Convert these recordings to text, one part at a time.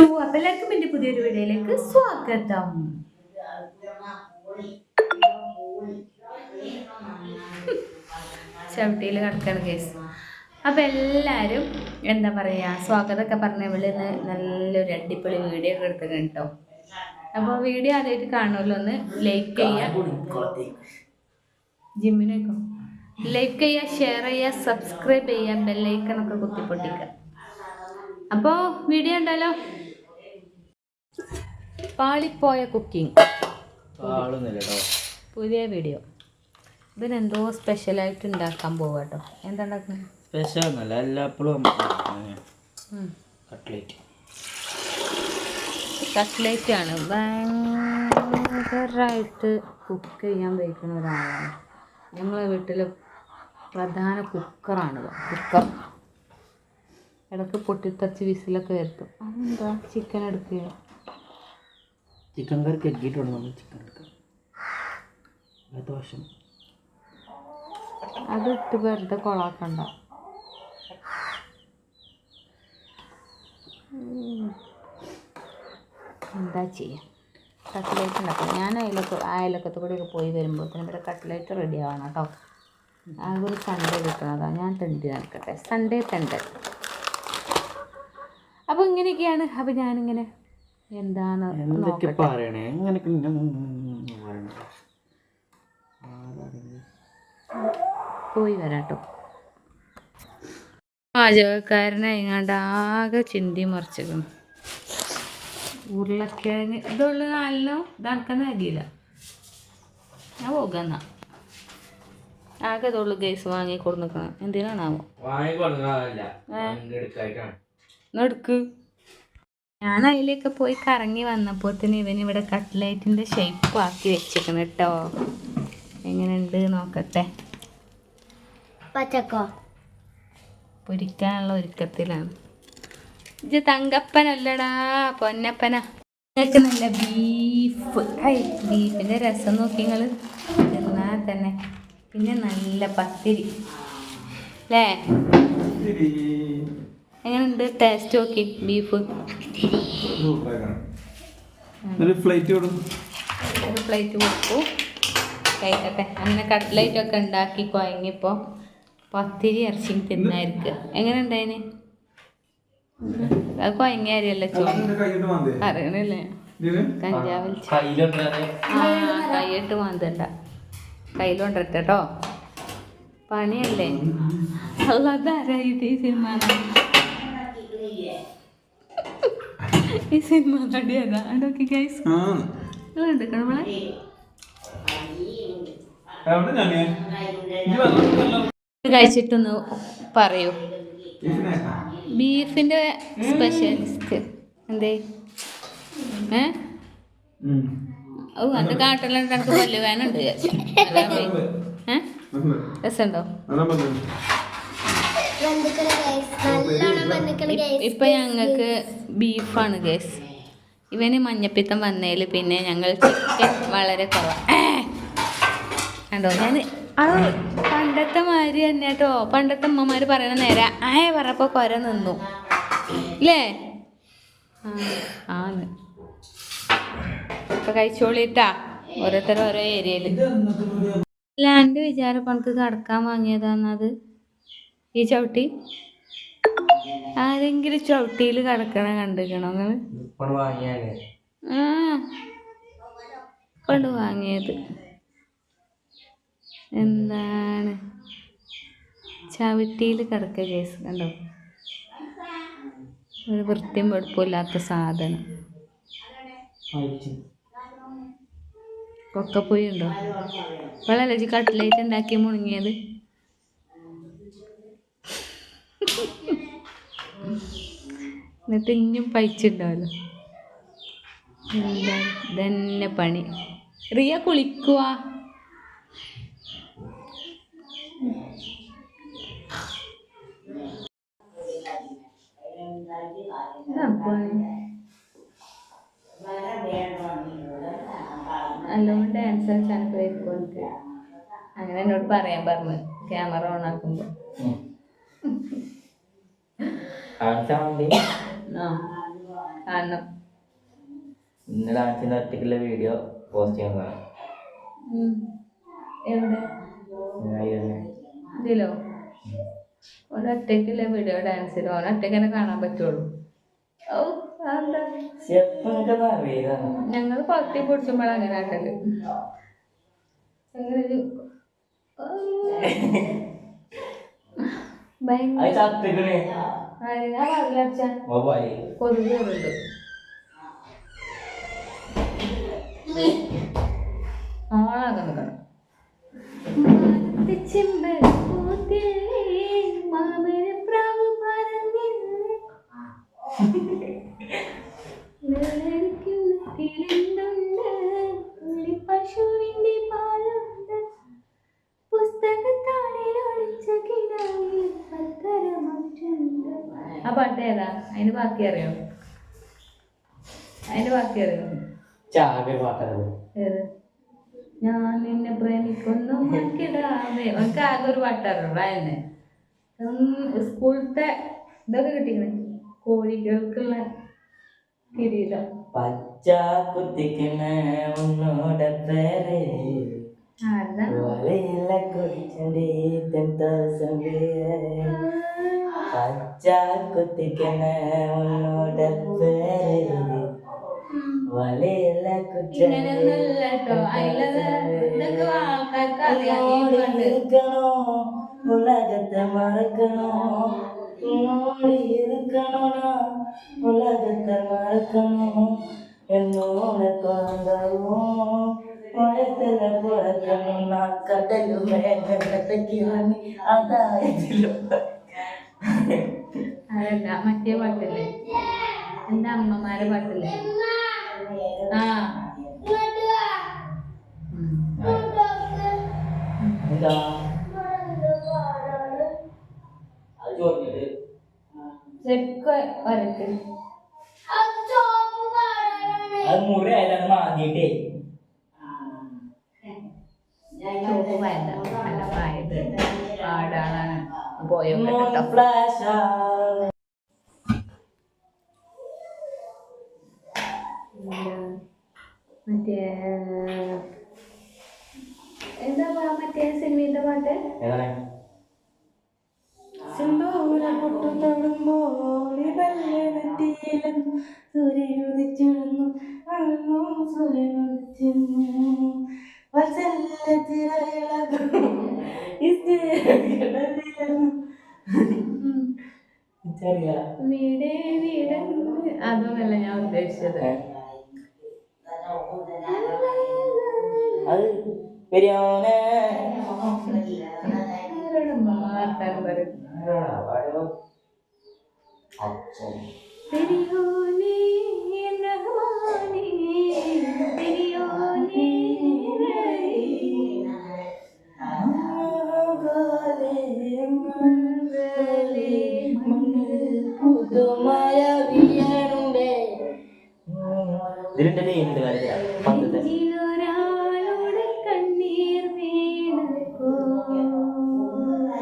Hello, അപ്പോൾ എല്ലാവർക്കും എൻ്റെ പുതിയൊരു വീഡിയോയിലേക്ക് സ്വാഗതം. ചവിട്ടിയിൽ കിടക്കണം കേസ്. അപ്പോൾ എല്ലാവരും എന്താ പറയുക, സ്വാഗതമൊക്കെ പറഞ്ഞ ഇവിടുന്ന് നല്ലൊരു അടിപൊളി വീഡിയോ ഒക്കെ എടുത്തിട്ടുണ്ട് കേട്ടോ. അപ്പോൾ വീഡിയോ ആദ്യമായിട്ട് കാണുമല്ലോ, ഒന്ന് ലൈക്ക് ചെയ്യുക, ജിമ്മിനേക്കോ ലൈക്ക് ചെയ്യുക, ഷെയർ ചെയ്യുക, സബ്സ്ക്രൈബ് ചെയ്യുക, ബെല്ലൈക്കണൊക്കെ കുത്തിപ്പൊട്ടിക്കുക. അപ്പോൾ വീഡിയോ ഉണ്ടല്ലോ, പാളിപ്പോയ കുക്കിംഗ് പുതിയ വീഡിയോ. ഇതിനെന്തോ സ്പെഷ്യലായിട്ട് ഉണ്ടാക്കാൻ പോവുക കേട്ടോ. എന്താ ഉണ്ടാക്കുന്നത്? സ്പെഷ്യൽ ഒന്നുമല്ല, എല്ലാപ്പോഴും കട്ട്ലേറ്റ് ആണ്. ഭയങ്കരമായിട്ട് കുക്ക് ചെയ്യാൻ വയ്ക്കുന്ന ഒരാളാണ്. ഞങ്ങളെ വീട്ടിൽ പ്രധാന കുക്കറാണ്. കുക്കർ ഇടയ്ക്ക് പൊട്ടിത്തച്ച് വിസിലൊക്കെ വരുത്തും. അതെന്താ ചിക്കൻ എടുക്കുക? ചിക്കൻ കറിക്ക് എഗ്ഗിട്ടുണ്ട് നമ്മൾ ചിക്കൻ എടുക്കുക. ദോഷം അത് ഇട്ട് വെറുതെ കൊളാക്കണ്ട. എന്താ ചെയ്യുക, കട്ട്ലേറ്റ് ഉണ്ടാക്കാം. ഞാൻ അയലക്കത്ത് കൂടെയൊക്കെ പോയി വരുമ്പോഴത്തേനും ഇവിടെ കട്ട്ലേറ്റ് റെഡി ആവണം കേട്ടോ. അതൊരു സൺഡേ കിട്ടണതാണ്. ഞാൻ തെണ്ടി നടക്കട്ടെ, സൺഡേ തെണ്ട്. അപ്പോൾ ഇങ്ങനെയൊക്കെയാണ്. അപ്പോൾ ഞാനിങ്ങനെ എന്താണ് പോയി വരാട്ടോ. പാചകക്കാരനെങ്ങാണ്ട് ആകെ ചിന്തി മറിച്ചിരുന്നു. ഉരുളക്കിഴങ്ങ് ഇതുള്ള നാലിനോ ഇതണക്കുന്ന അരിയില്ല. ഞാൻ പോകാന്നാ ആകെ ഇതുള്ളു ഗൈസ് വാങ്ങി കൊടുക്കണം. എന്തിനാണാവോ എടുക്ക്. ഞാൻ അതിലേക്ക് പോയി കറങ്ങി വന്നപ്പോൾ തന്നെ ഇവനിവിടെ കട്ട്ലേറ്റിൻ്റെ ഷേപ്പ് ആക്കി വെച്ചിരിക്കണം കേട്ടോ. എങ്ങനെയുണ്ട് നോക്കട്ടെ. പച്ചക്കോ പൊരിക്കാനുള്ള ഒരുക്കത്തിലാണ്. ഇത് തങ്കപ്പനല്ലടാ, പൊന്നപ്പന. നിങ്ങൾക്ക് നല്ല ബീഫ്. ബീഫിൻ്റെ രസം നോക്കി നിങ്ങൾ തിന്നാൽ തന്നെ. പിന്നെ നല്ല പത്തിരി അല്ലേ? എങ്ങനെയുണ്ട് ടേസ്റ്റ് നോക്കി ബീഫ്? ഒരു പ്ലേറ്റ് കൊടുക്കൂ കഴിക്കട്ടെ. അങ്ങനെ കട്ട്ലേറ്റൊക്കെ ഉണ്ടാക്കി കുഴങ്ങിപ്പോൾ പത്തിരി ഇറച്ചി തിന്നായിരിക്കുക. എങ്ങനെ ഉണ്ടായിന്? അത് കുഴങ്ങിയ അരിയല്ല, അറിയണില്ലേ? കഞ്ചാവിൽ കൈയിട്ട് മാന്തണ്ട, കയ്യിലുണ്ടട്ടെ കേട്ടോ. പണിയല്ലേ? അതാരാ ഇത്? ഈ സിനിമ നടിയതാ. അതൊക്കെ ഗൈസ് നമ്മളെ കഴിച്ചിട്ടൊന്ന് പറയൂ. ബീഫിന്റെ സ്പെഷ്യലിസ്റ്റ് എന്തേ? ഓ അത് കാട്ടിലുണ്ട്. എനിക്ക് പല്ല് വേനുണ്ട്. രസമുണ്ടോ? ഇപ്പൊ ഞങ്ങൾക്ക് ബീഫാണ് ഗൈസ്. ഇവന് മഞ്ഞപ്പിത്തം വന്നതിൽ പിന്നെ ഞങ്ങൾ ചിക്കൻ വളരെ കുറവാണ്. കണ്ടോ, ഞാൻ അത് പണ്ടത്തെ മാതിരി തന്നെ കേട്ടോ. പണ്ടത്തെ അമ്മമാർ പറയണ നേരെ പറഞ്ഞപ്പോൾ കുര നിന്നു ഇല്ലേ? ആണ്. ഇപ്പൊ കഴിച്ചോളിട്ടാ, ഓരോരുത്തരും ഓരോ ഏരിയയിൽ. അല്ലാണ്ട് വിചാരം പണക്ക് കടക്കാൻ വാങ്ങിയതാന്നത് ഈ ചവിട്ടി. ആരെങ്കിലും ചവിട്ടിയിൽ കിടക്കണ കണ്ടിരിക്കണോ നിങ്ങൾ? കൊണ്ട് വാങ്ങിയത് എന്താണ്? ചവിട്ടിയിൽ കിടക്കുക കേസ്. കണ്ടോ, ഒരു വൃത്തിയും വെടുപ്പില്ലാത്ത സാധനം. കൊക്കപ്പൊയി ഉണ്ടോ? ഇപ്പോഴല്ലേ കട്ട്ലേറ്റ് ഉണ്ടാക്കി മുണങ്ങിയത്? എന്നിട്ട് ഇനിയും പഴിച്ചിട്ടുണ്ടാവല്ലോ. എന്താ ഇതന്നെ പണി. റിയ കുളിക്കുക. നല്ലോണം ഡാൻസ് കളിച്ചാൽ അങ്ങനെ എന്നോട് പറയാൻ പറഞ്ഞു ക്യാമറ ഓൺ ആക്കുമ്പോൾ. കാണണം. ഇന്ന് ഡാൻസിൻ്റെ ഒറ്റയ്ക്കുള്ള വീഡിയോ പോസ്റ്റ് ചെയ്യുന്നതാണ്. എവിടെ ഇതിലോ? ഒരൊറ്റയ്ക്കുള്ള വീഡിയോ ഡാൻസിലോ ഒരൊറ്റയ്ക്ക് തന്നെ കാണാൻ പറ്റുള്ളൂ. ഞങ്ങൾ പത്തി പൊടിച്ചുമ്പോൾ അങ്ങനെ ആക്കല്. അങ്ങനെ കൊതുക് കയറുണ്ട്. ഓണാക്കാൻ നിൽക്കണം. പശുവിന്റെ പാലുണ്ട് ആ പാട്ട് ഏതാ? അതിന് ബാക്കി അറിയോ? ഏത്? ഞാൻ നിന്നെ പ്രേമിക്കുന്നു മനക്കിടാവേ. എനിക്ക് ആകെ ഒരു പാട്ടറിയുള്ളൂ. അതന്നെ സ്കൂളത്തെ ഇതൊക്കെ കിട്ടിക്കണേ. കോഴികൾക്കുള്ള കിരീടം. പച്ച കുത്തിക്കുന്ന ഉന്നോടെ പേര് വലയില കുടിച്ചണ്ടേ പച്ച കുത്തിക്കുന്ന ഉന്നോടെ പേര് വലയില കുടിച്ചോ ഉലകത്തെ മറക്കണോ இருக்கணோ உலகத்தை மறக்கணும் என்னோட குழந்தையும் வயத்துல பிறக்கணும் நான் கடலு மேலி അതായതിലും അതല്ല മറ്റേ പാട്ടില്ലേ, എൻ്റെ അമ്മമാരെ പാട്ടില്ലേ? ആ എന്താ അത് ചോദിച്ചത് ശരിക്കും വരക്ക്. അത് മുറി ആയതാണ് മാതിയിട്ടേ. ചോപ്പ് വേണ്ട, നല്ല പ്രായത് പാടാണ് പോയോ. മറ്റേ എന്താ മറ്റേ സിനിമയുടെ പാട്ട്? സിന്ദൂര പൊട്ടും തൊടുമ്പോൾ സൂര്യനുദിച്ചിടുന്നു സൂര്യനുദിച്ചിരുന്നു അതൊന്നല്ല ഞാൻ ഉദ്ദേശിച്ചത്. അത് ബിരിയാണി വർത്താനം പറയും.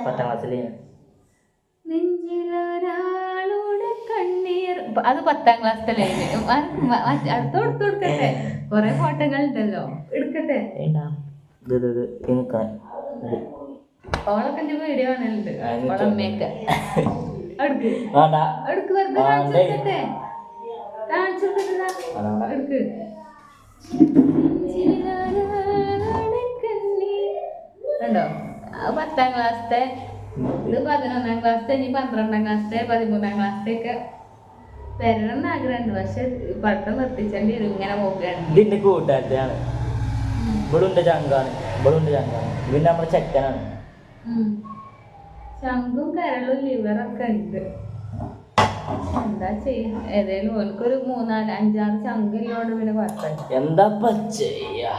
പത്താം ക്ലാസ്സിലെ അത് 10ാം ക്ലാസ്സിലെ അടുത്തോട്ട് കൊടുക്കട്ടെ. കൊറേ ഫോട്ടോകൾ ഉണ്ടല്ലോ, എടുക്കട്ടെ. ഓളൊക്കെ വീഡിയോ കാണലുണ്ട്. ഓളമ്മയൊക്കെ എടുക്ക് വെറുതെ കാണിച്ചെടുക്കട്ടെ. എടുക്ക്. കണ്ടോ? 10ാം ക്ലാസ്സിലെ, ഇത് 11ാം ക്ലാസ്സിലെ, ഇനി 12ാം ക്ലാസ്സിലെ, 13ാം ക്ലാസ്സിലെ ഒക്കെ വരണം ആഗ്രഹമുണ്ട്. പക്ഷെ പഠിത്തം നിർത്തിച്ചേണ്ടി വരും. ഇങ്ങനെ പോവുകയാണ്. ഇതിന്റെ കൂട്ടുകാരത്തെയാണ്. ഇവിടുണ്ട് ചങ്കാണ്, പിന്നെ നമ്മുടെ ചെക്കനാണ്. ശംഖും കരളും ലിവറൊക്കെ ഉണ്ട്. എന്താ ചെയ്യാ? ഏതായാലും ഓനക്കൊരു 3-4-5-6 ചങ്കിലോട് പിന്നെ കുഴപ്പമില്ല. എന്താ ചെയ്യാ?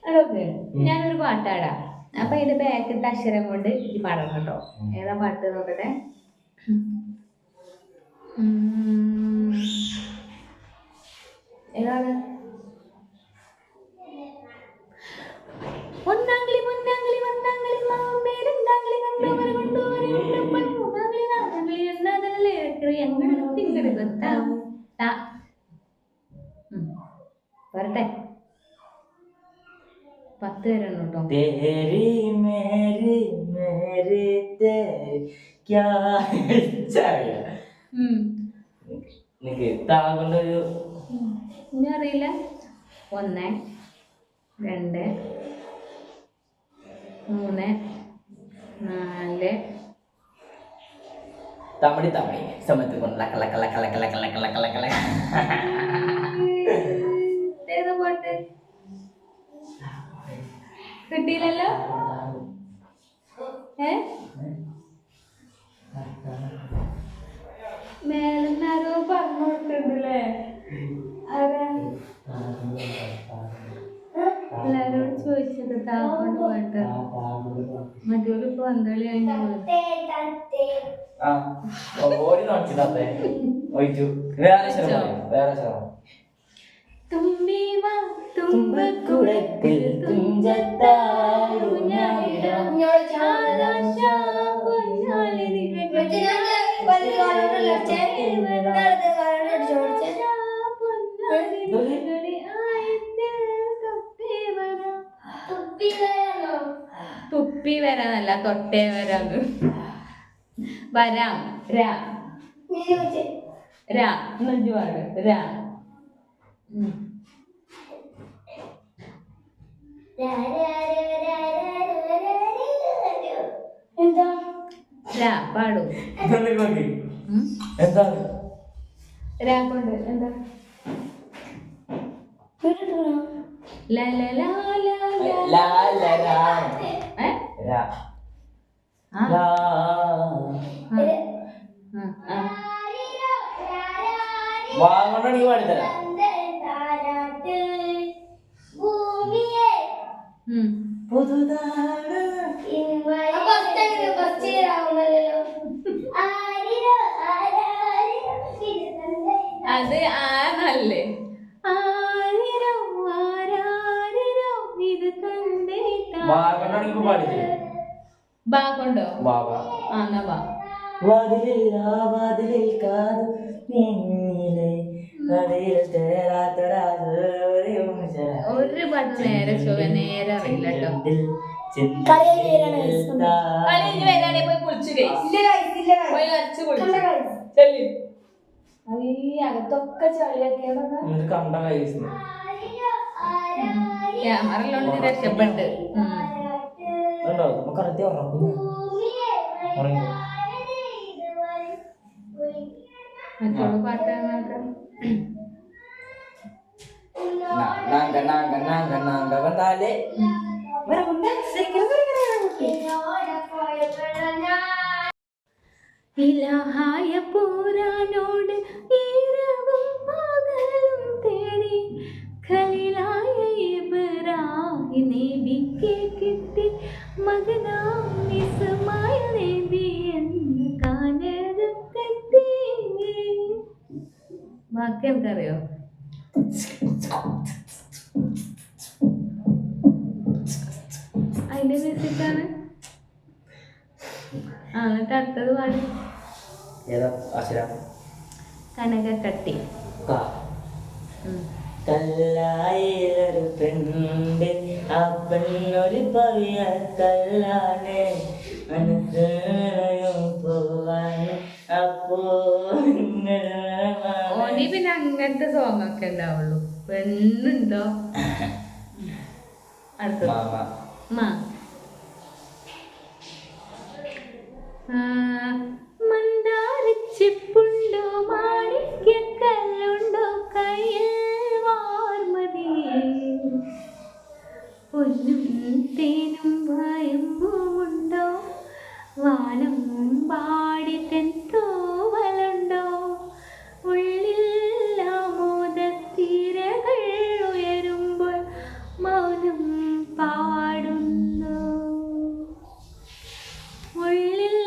അതൊക്കെ ഞാനൊരു പാട്ടാടാം. അപ്പൊ അതിന്റെ ബാക്കിലത്തെ അക്ഷരം കൊണ്ട് ഈ പാടണം കേട്ടോ. ഏതാ പാട്ട് നോക്കട്ടെ. ഏതാണ്? ഒന്നാംകിളി പൊന്നാംകിളി വന്നാംകിളി മാമേ രണ്ടാംകിളി കണ്ടവർ കൊണ്ടുവരെ മൂന്നാംകിളി 10 വരണം കേട്ടോ. तेरी मेरी मेरी तेरी क्या നിക്ക് താങ്കളുടെ ഇനി അറിയില്ല. 1 2 3 4 തമിഴ് സമയത്ത് കൊണ്ട് ഏതാ പാട്ട് കിട്ടിയില്ലല്ലോ. മേലെന്നാരോ പറഞ്ഞു കൊടുത്തിട്ടുണ്ടല്ലേ. ആരാ എല്ലാരോടും ചോദിച്ചത് താക്കോണ്ട് പാട്ട്. മറ്റൊരു ഇപ്പൊ പന്തളി കഴിഞ്ഞു ഓടി നോക്കിതാത്തേ ഒഴിച്ചു. വേറെ ശ്രമം തുമ്പി വാ തുമ്പക്കുടത്തിൽ തുഞ്ചത്തായി തുപ്പി വരാനല്ല തൊട്ടേ വരാന്ന്. വരാം രാ രാ നെഞ്ചുപാട് രാ എന്താ രാ പാടും. എന്താ രാ കൊണ്ട് എന്താ ല ല ല ല ല. വാങ്ങണമെങ്കിൽ പാടിത്തരാം. പുതുതാണ് അത് ആനല്ലേ. ആരിരോ ആരാരിരോ ഇത് കണ്ടേ വാങ്ങണമെങ്കിൽ പാടിത്തരാം. ബാ കൊണ്ടോ ബാബാ എന്നാ ബാ. വാതിലിൽ കാതു നീലേ ഒരു പാട്ട് നേരെ നേരെ അറിയില്ല കേട്ടോ. കളി വരാണെ പോയി കുളിച്ചു പോയി അരച്ചു കുളിച്ചു അകത്തൊക്കെ ചളിയൊക്കെയാണ്. കണ്ട ക്യാമറയിലോണ്ട് രക്ഷപ്പെട്ട് കറക്റ്റ് ഉറങ്ങി മറ്റുള്ള പാട്ട് വന്നാലേ ഇലാഹായ പൂരാനോട് ഈരവും പകലും തേടി ഖലീലായ ഇബ്രാഹിം നബിക്ക് കിട്ടി മകനാം ഇസ്മായിൽ നബി എന്ന് കാനരക്കെത്തി. ബാക്കി എനിക്കറിയോ? അതിന്റെ മ്യൂസിക്കാണ്. എന്നിട്ട് അടുത്തത് പാടി കനകക്കട്ടി. കല്ലായിലൊരു പെണ്ണുണ്ട്, ആ പെണ്ണൊരു പവിയ കല്ലാണ്, മനസ്സും പോവാന് അപ്പോ ഓനി പിന്നെ അങ്ങനത്തെ സോങ് ഒക്കെ ഉണ്ടാവുള്ളൂ. പെണ്ണുണ്ടോ അടുത്തത് മാ മന്ദാരച്ചിപ്പുണ്ടോ മാണിക്യക്കല്ലുണ്ടോ കയ്യിൽ വാർമതിയേ പൊന്നും തേനും വയമ്പുമുണ്ടോ വാനം പാടി തെന്തോവലുണ്ടോ ഉള്ളിൽ ആമോദത്തിരകൾ ഉയരുമ്പോൾ മൗനം പാടുന്നു ഉള്ളിൽ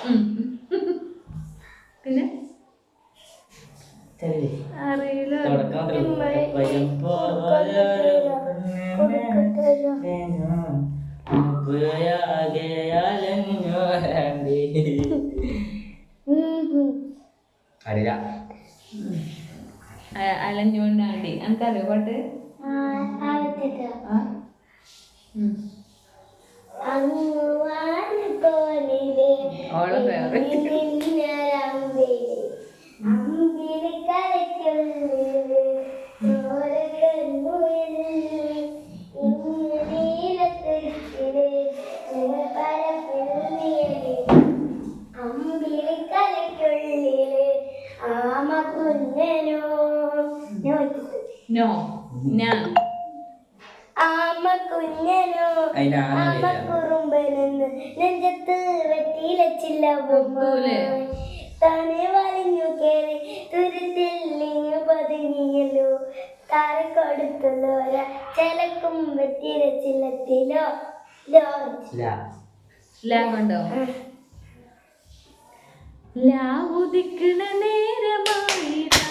ഉം. പിന്നെ ചെല്ലി അറിയില്ല. തുടക്കം അറിയില്ല. അലഞ്ഞോണ്ടാണ്ടി എനിക്കറിയോ പാട്ട്? ആ? ഉം. ഓളെ ഫേവറേറ്റ്. നോ ഞാൻ ആമ കുഞ്ഞനോ ആമ കുറുമ്പനെന്ന് നെഞ്ചത്ത് വെട്ടിയിലച്ചില്ല ഒത്തൂലേ? താനെ വലിഞ്ഞു കേറി തുരുത്തില്ലിങ്ങു പതുങ്ങിയല്ലോ താരം കൊടുത്തല്ലോ ചിലക്കും വെട്ടിയിലച്ചില്ലത്തിലോ ലാഗുണ്ടോ? ലാവുദിക്കണ നേരമായിടാ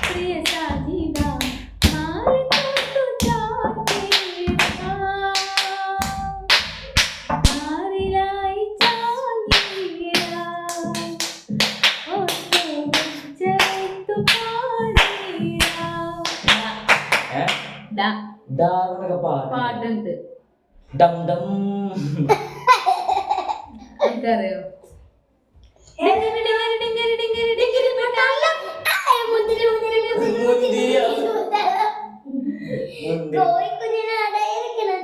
പ്രിയ സാജിദാ മാറിക്കൊണ്ടു ചാർത്തിയിടാ മാറിലായി ചാങ്ങിയിടാ ഒത്തു ഉച്ചരിത്തു പാടിയിടാ. പാട്ടുണ്ട് എനിക്കറിയോ? കോഴിക്കുഞ്ഞിനെ അടയിരിക്കണം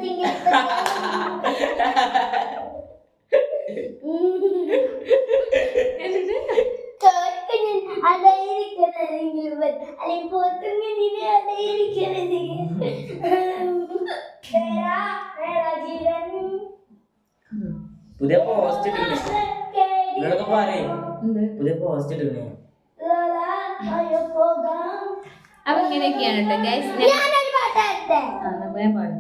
കോഴിക്കുഞ്ഞിന് അടയിരിക്കണമെങ്കിൽ അല്ലെങ്കിൽ പോത്തുങ്ങിനെ അടയിരിക്കണ പുതിയ പോസ്റ്റ് ഇട്ടിരുന്നേ പറയും. പുതിയ പോസ്റ്റ് ഇട്ടിരുന്നേ. അപ്പൊ ഇങ്ങനെയൊക്കെയാണ് കേട്ടോ ഗൈസ്. ഞാൻ പാടും.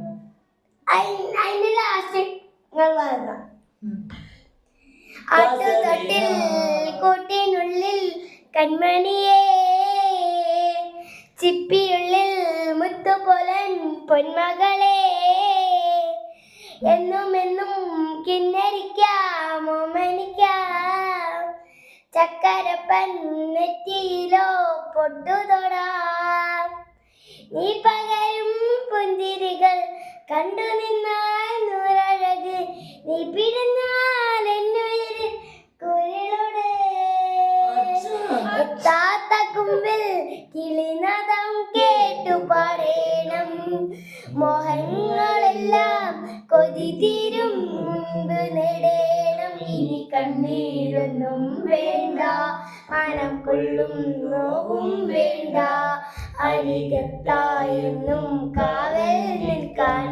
അതിന്റെ ലാസ്റ്റ് ആട്ടുതൊട്ടിൽ കൂട്ടിനുള്ളിൽ കൺമണിയേ ചിപ്പിയുള്ളിൽ മുത്തുപോലൻ പൊന്മകളെ എന്നും എന്നും കിന്നരിക്കാം ഓമനിക്കാം ചക്കരപ്പൻ നെറ്റിയിലോ പൊട്ടുതൊടാം നീ പകരും പുഞ്ചിരികൾ കണ്ടു നിന്നാൽ നൂറഴക് നീ പിടഞ്ഞാൽ എന്നുയിര് കുരളുടെ എത്താത്ത കുമ്പിൽ കിളിനദം കേട്ടു പാടേണം മോഹങ്ങളെല്ലാം കൊതി തീരും മുൻപ് നേടേണം ഇനി കണ്ണീരൊന്നും വേണ്ട മനം കൊള്ളും നോവും വേണ്ട അരികത്തായെന്നും കാവൽ നിൽക്കാൻ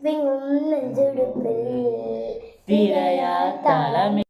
വിങ്ങും നെഞ്ചുടുപ്പിൽ തിരയാ തളമേ